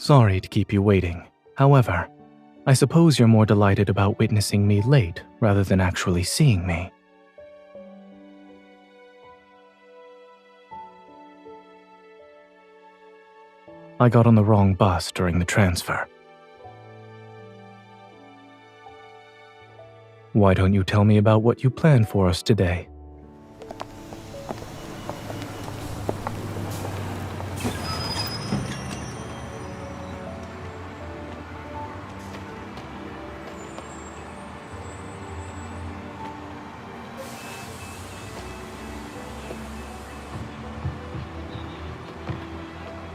Sorry to keep you waiting. However, I suppose you're more delighted about witnessing me late rather than actually seeing me. I got on the wrong bus during the transfer. Why don't you tell me about what you planned for us today?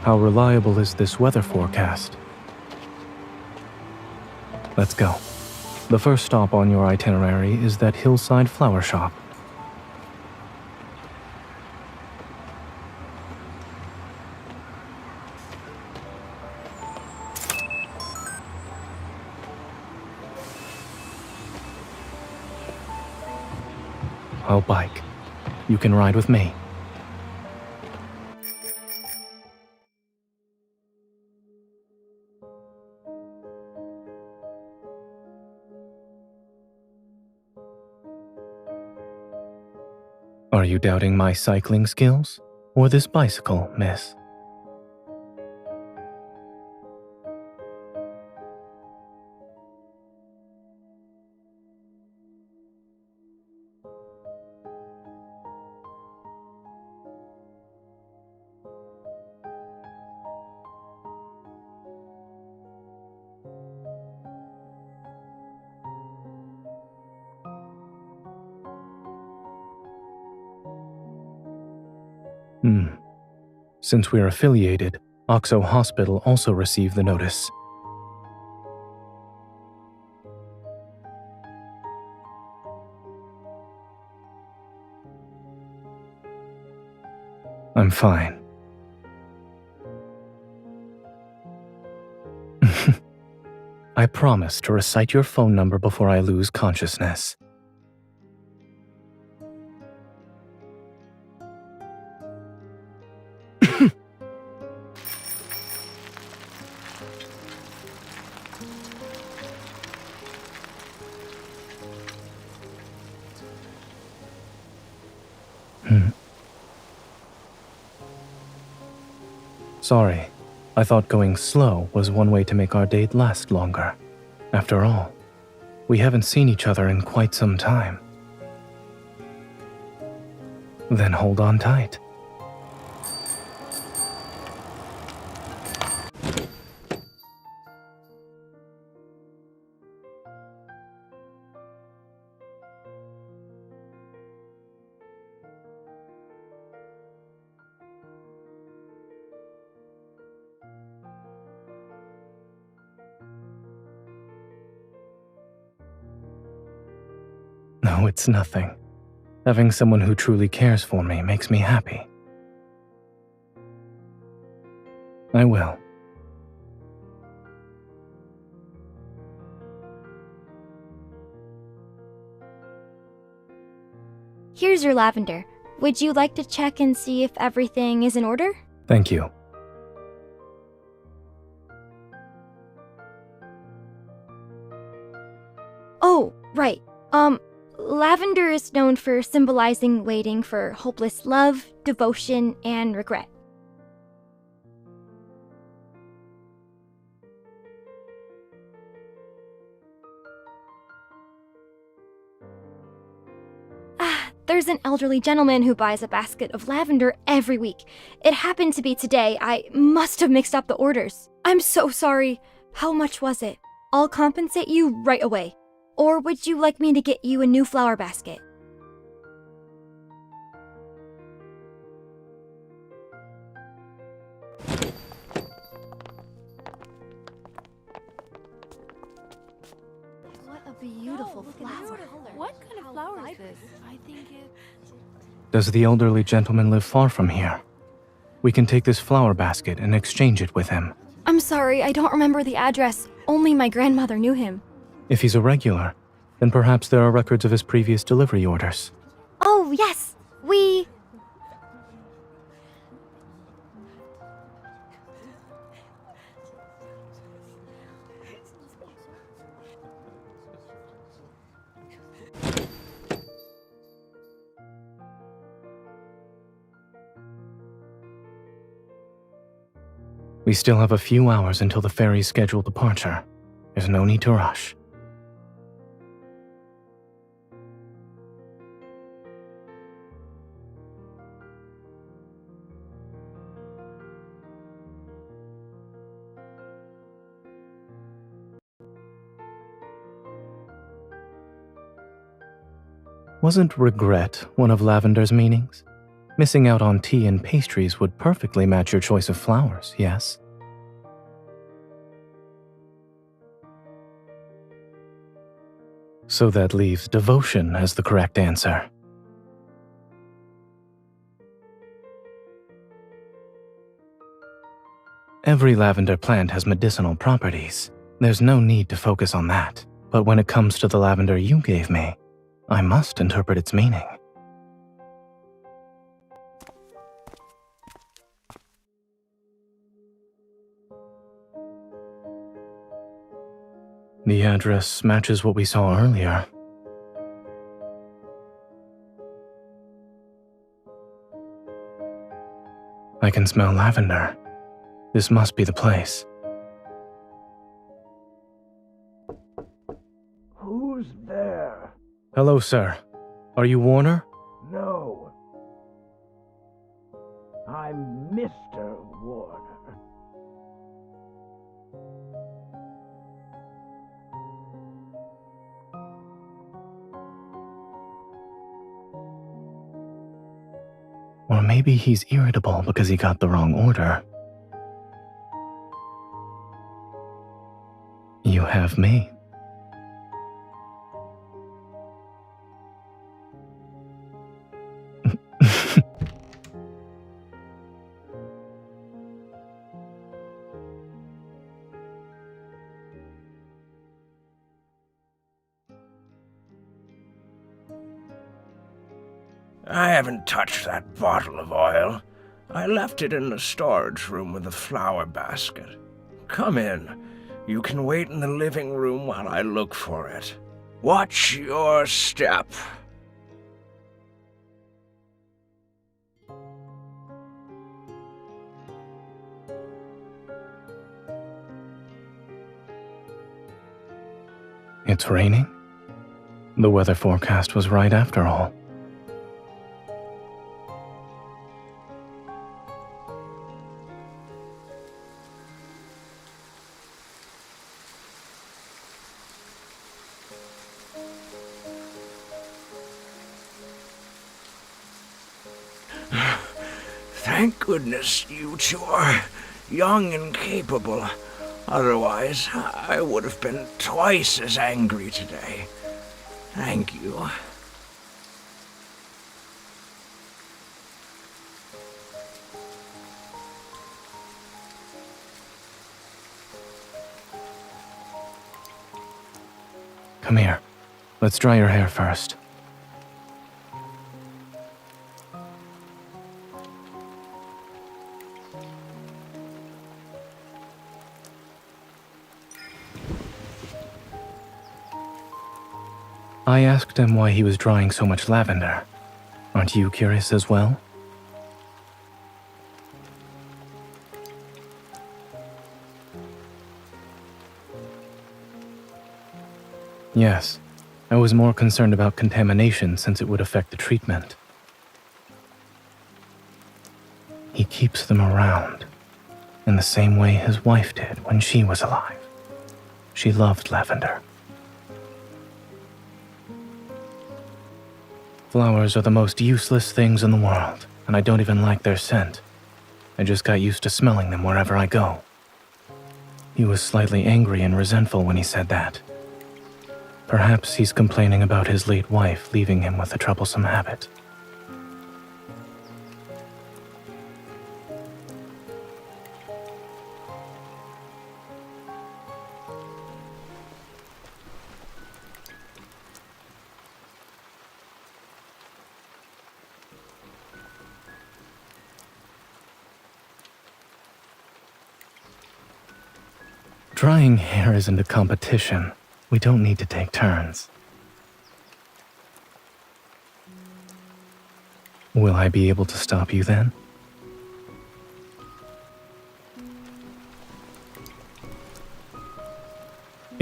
How reliable is this weather forecast? Let's go. The first stop on your itinerary is that hillside flower shop. I'll bike. You can ride with me. Are you doubting my cycling skills? Or this bicycle, miss? Since we're affiliated, Oxo Hospital also received the notice. I'm fine. I promise to recite your phone number before I lose consciousness. Sorry, I thought going slow was one way to make our date last longer. After all, we haven't seen each other in quite some time. Then hold on tight. No, it's nothing. Having someone who truly cares for me makes me happy. I will. Here's your lavender. Would you like to check and see if everything is in order? Thank you. Oh, right. Lavender is known for symbolizing waiting for hopeless love, devotion, and regret. There's an elderly gentleman who buys a basket of lavender every week. It happened to be today. I must have mixed up the orders. I'm so sorry. How much was it? I'll compensate you right away. Or would you like me to get you a new flower basket? What a beautiful flower. What kind of flower is this? I think Does the elderly gentleman live far from here? We can take this flower basket and exchange it with him. I'm sorry, I don't remember the address. Only my grandmother knew him. If he's a regular, then perhaps there are records of his previous delivery orders. Oh, yes. We... We still have a few hours until the ferry's scheduled departure. There's no need to rush. Wasn't regret one of Lavender's meanings? Missing out on tea and pastries would perfectly match your choice of flowers, yes? So that leaves devotion as the correct answer. Every lavender plant has medicinal properties. There's no need to focus on that. But when it comes to the lavender you gave me, I must interpret its meaning. The address matches what we saw earlier. I can smell lavender. This must be the place. Who's there? Hello, sir. Are you Warner? No. I'm Mr. Warner. Or maybe he's irritable because he got the wrong order. You have me. I haven't touched that bottle of oil. I left it in the storage room with the flower basket. Come in. You can wait in the living room while I look for it. Watch your step. It's raining? The weather forecast was right after all. Thank goodness you two are young and capable. Otherwise, I would have been twice as angry today. Thank you. Come here. Let's dry your hair first. I asked him why he was drying so much lavender. Aren't you curious as well? Yes, I was more concerned about contamination since it would affect the treatment. He keeps them around, in the same way his wife did when she was alive. She loved lavender. Flowers are the most useless things in the world, and I don't even like their scent. I just got used to smelling them wherever I go. He was slightly angry and resentful when he said that. Perhaps he's complaining about his late wife leaving him with a troublesome habit. Drying hair isn't a competition. We don't need to take turns. Will I be able to stop you then?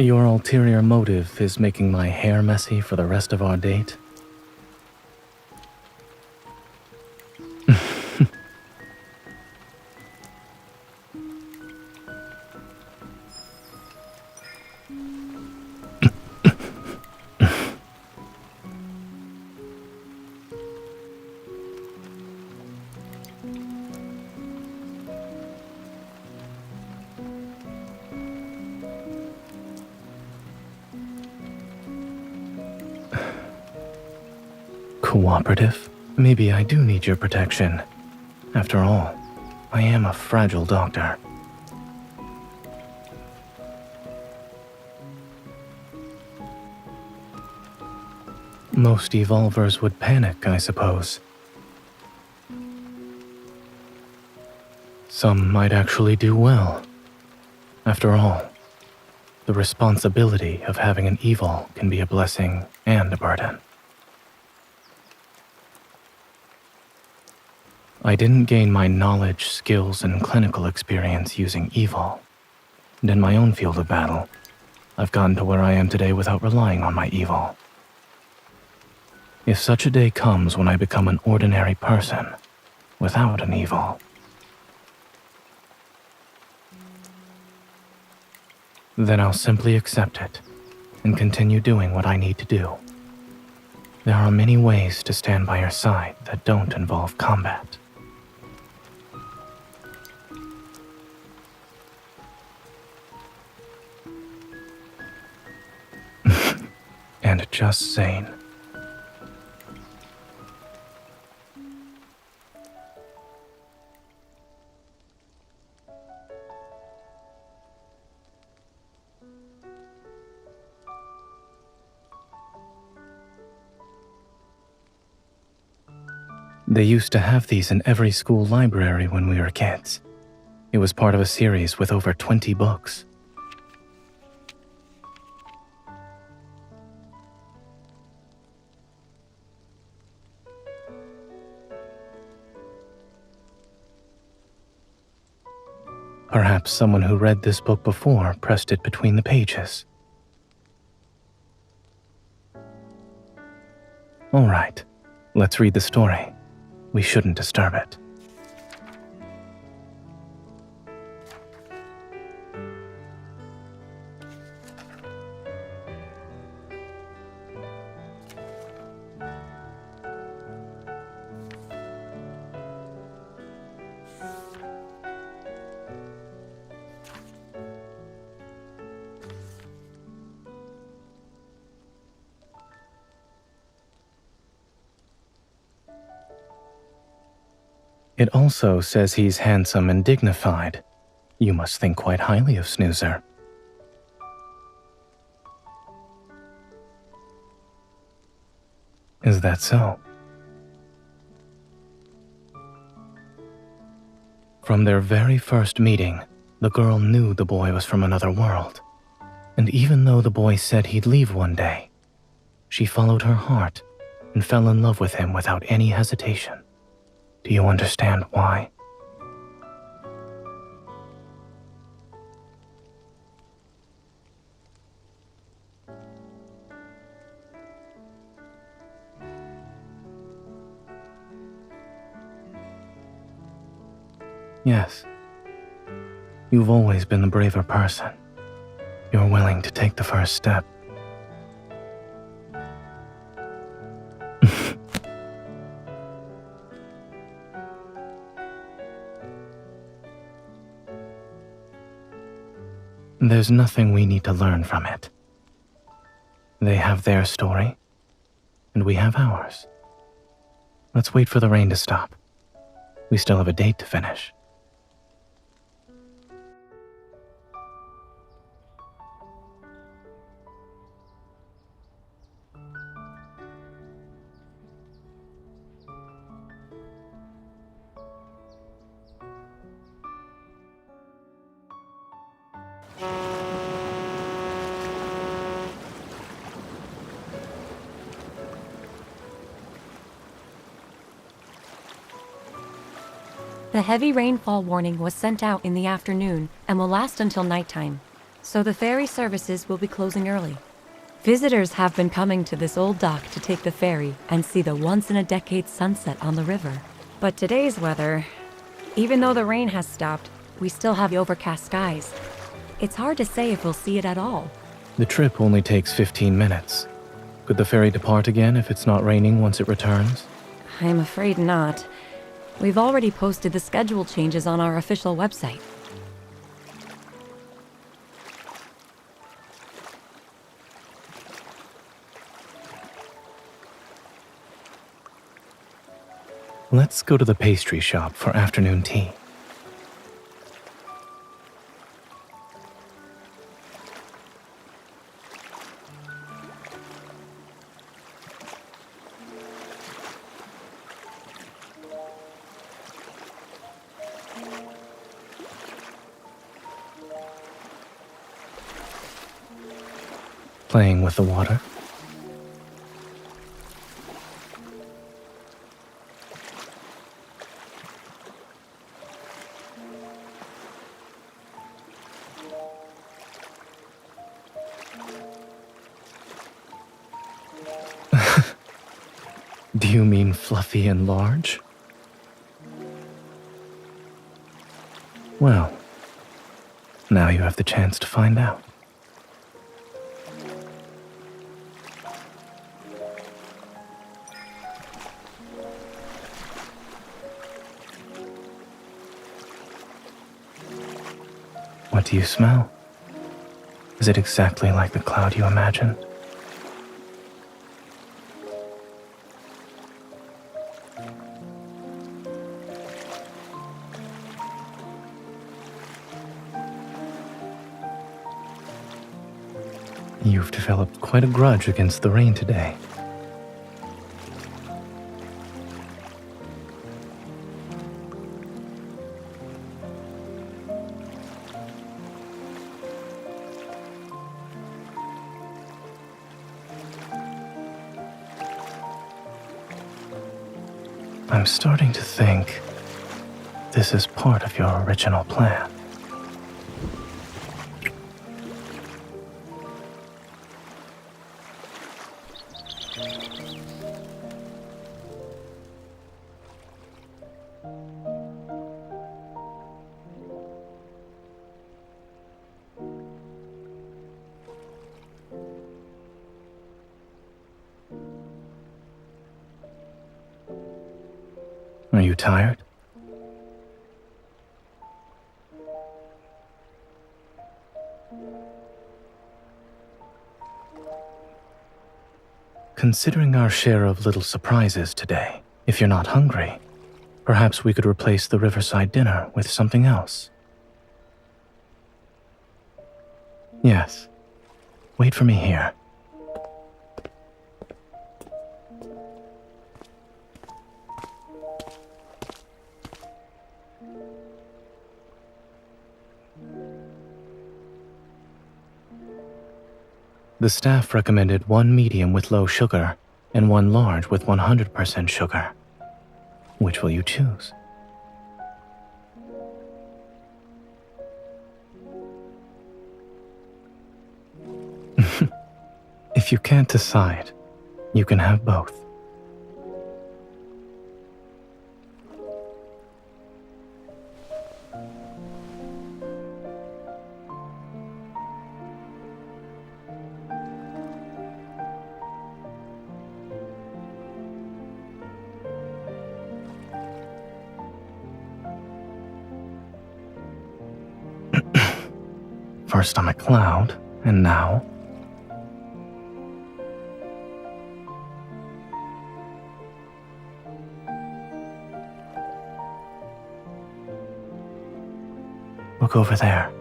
Your ulterior motive is making my hair messy for the rest of our date? Cooperative? Maybe I do need your protection. After all, I am a fragile doctor. Most evolvers would panic, I suppose. Some might actually do well. After all, the responsibility of having an evil can be a blessing and a burden. I didn't gain my knowledge, skills, and clinical experience using evil. And in my own field of battle, I've gotten to where I am today without relying on my evil. If such a day comes when I become an ordinary person, without an evil, then I'll simply accept it and continue doing what I need to do. There are many ways to stand by your side that don't involve combat. And just Zayne. They used to have these in every school library when we were kids. It was part of a series with over 20 books. Perhaps someone who read this book before pressed it between the pages. All right, let's read the story. We shouldn't disturb it. It also says he's handsome and dignified. You must think quite highly of Snoozer. Is that so? From their very first meeting, the girl knew the boy was from another world. And even though the boy said he'd leave one day, she followed her heart and fell in love with him without any hesitation. Do you understand why? Yes. You've always been the braver person. You're willing to take the first step. There's nothing we need to learn from it. They have their story, and we have ours. Let's wait for the rain to stop. We still have a date to finish. The heavy rainfall warning was sent out in the afternoon and will last until nighttime. so the ferry services will be closing early. Visitors have been coming to this old dock to take the ferry and see the once-in-a-decade sunset on the river. But today's weather, even though the rain has stopped, we still have overcast skies. It's hard to say if we'll see it at all. The trip only takes 15 minutes. Could the ferry depart again if it's not raining once it returns? I'm afraid not. We've already posted the schedule changes on our official website. Let's go to the pastry shop for afternoon tea. Playing with the water. Do you mean fluffy and large? Well, now you have the chance to find out. What do you smell? Is it exactly like the cloud you imagined? You've developed quite a grudge against the rain today. I'm starting to think this is part of your original plan. Are you tired? Considering our share of little surprises today, if you're not hungry, perhaps we could replace the riverside dinner with something else. Yes. Wait for me here. The staff recommended one medium with low sugar and one large with 100% sugar. Which will you choose? If you can't decide, you can have both. First I'm a cloud, and now... Look over there.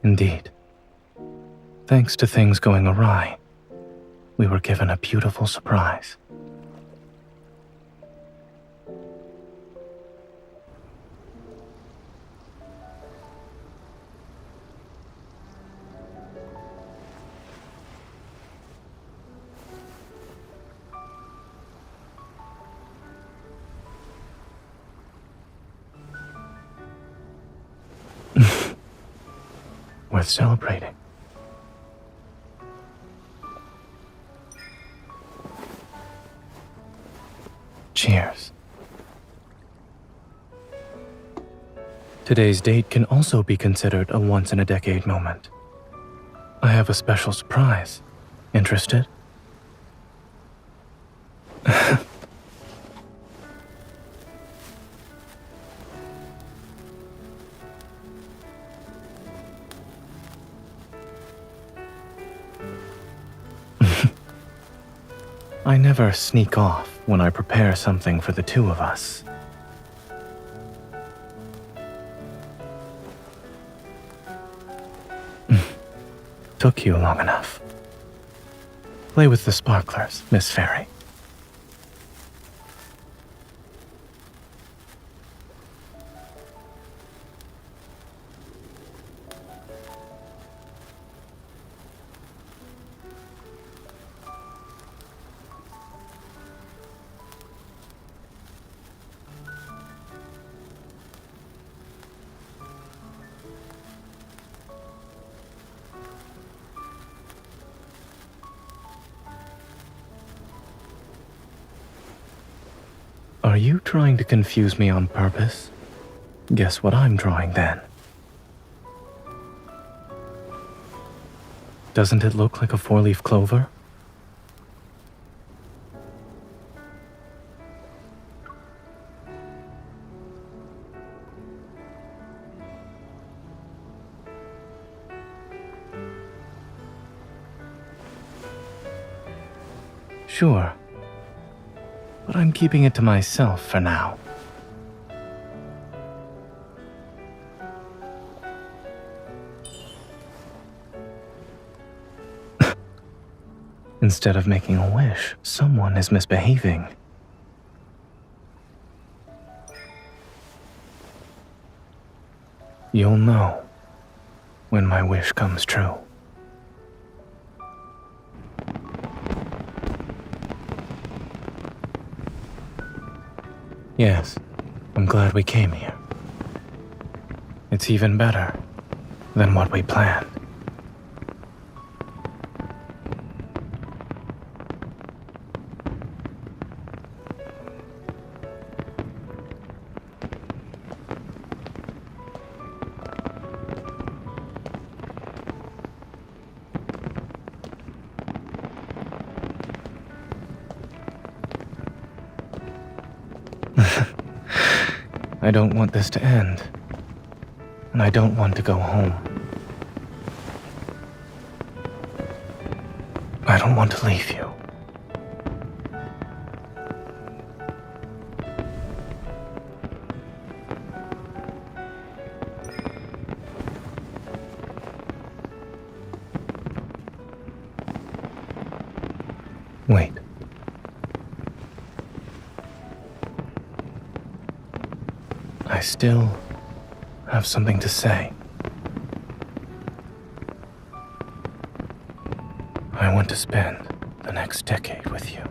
Indeed. Thanks to things going awry, we were given a beautiful surprise. worth celebrating. Cheers. Today's date can also be considered a once-in-a-decade moment. I have a special surprise. Interested? I never sneak off when I prepare something for the two of us. Took you long enough. Play with the sparklers, Miss Fairy. Are you trying to confuse me on purpose? Guess what I'm drawing then. Doesn't it look like a four-leaf clover? Sure. But I'm keeping it to myself for now. Instead of making a wish, someone is misbehaving. You'll know when my wish comes true. Yes, I'm glad we came here. It's even better than what we planned. I don't want this to end, and I don't want to go home. I don't want to leave you. Wait. I still have something to say. I want to spend the next decade with you.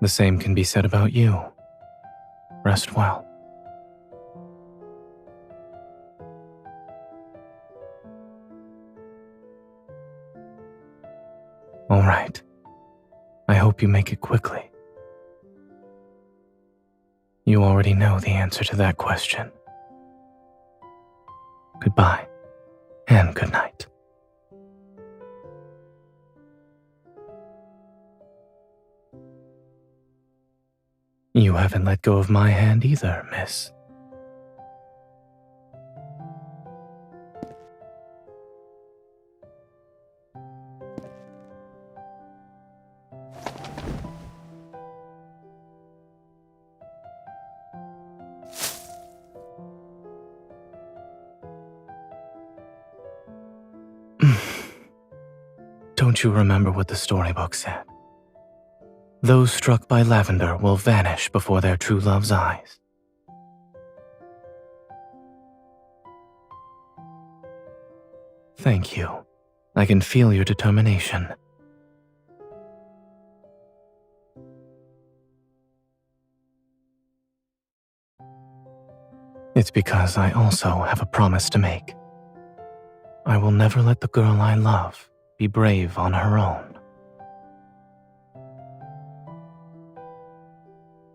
The same can be said about you. Rest well. All right. I hope you make it quickly. You already know the answer to that question. Goodbye, and good night. You haven't let go of my hand either, miss. Don't you remember what the storybook said? Those struck by lavender will vanish before their true love's eyes. Thank you. I can feel your determination. It's because I also have a promise to make. I will never let the girl I love be brave on her own.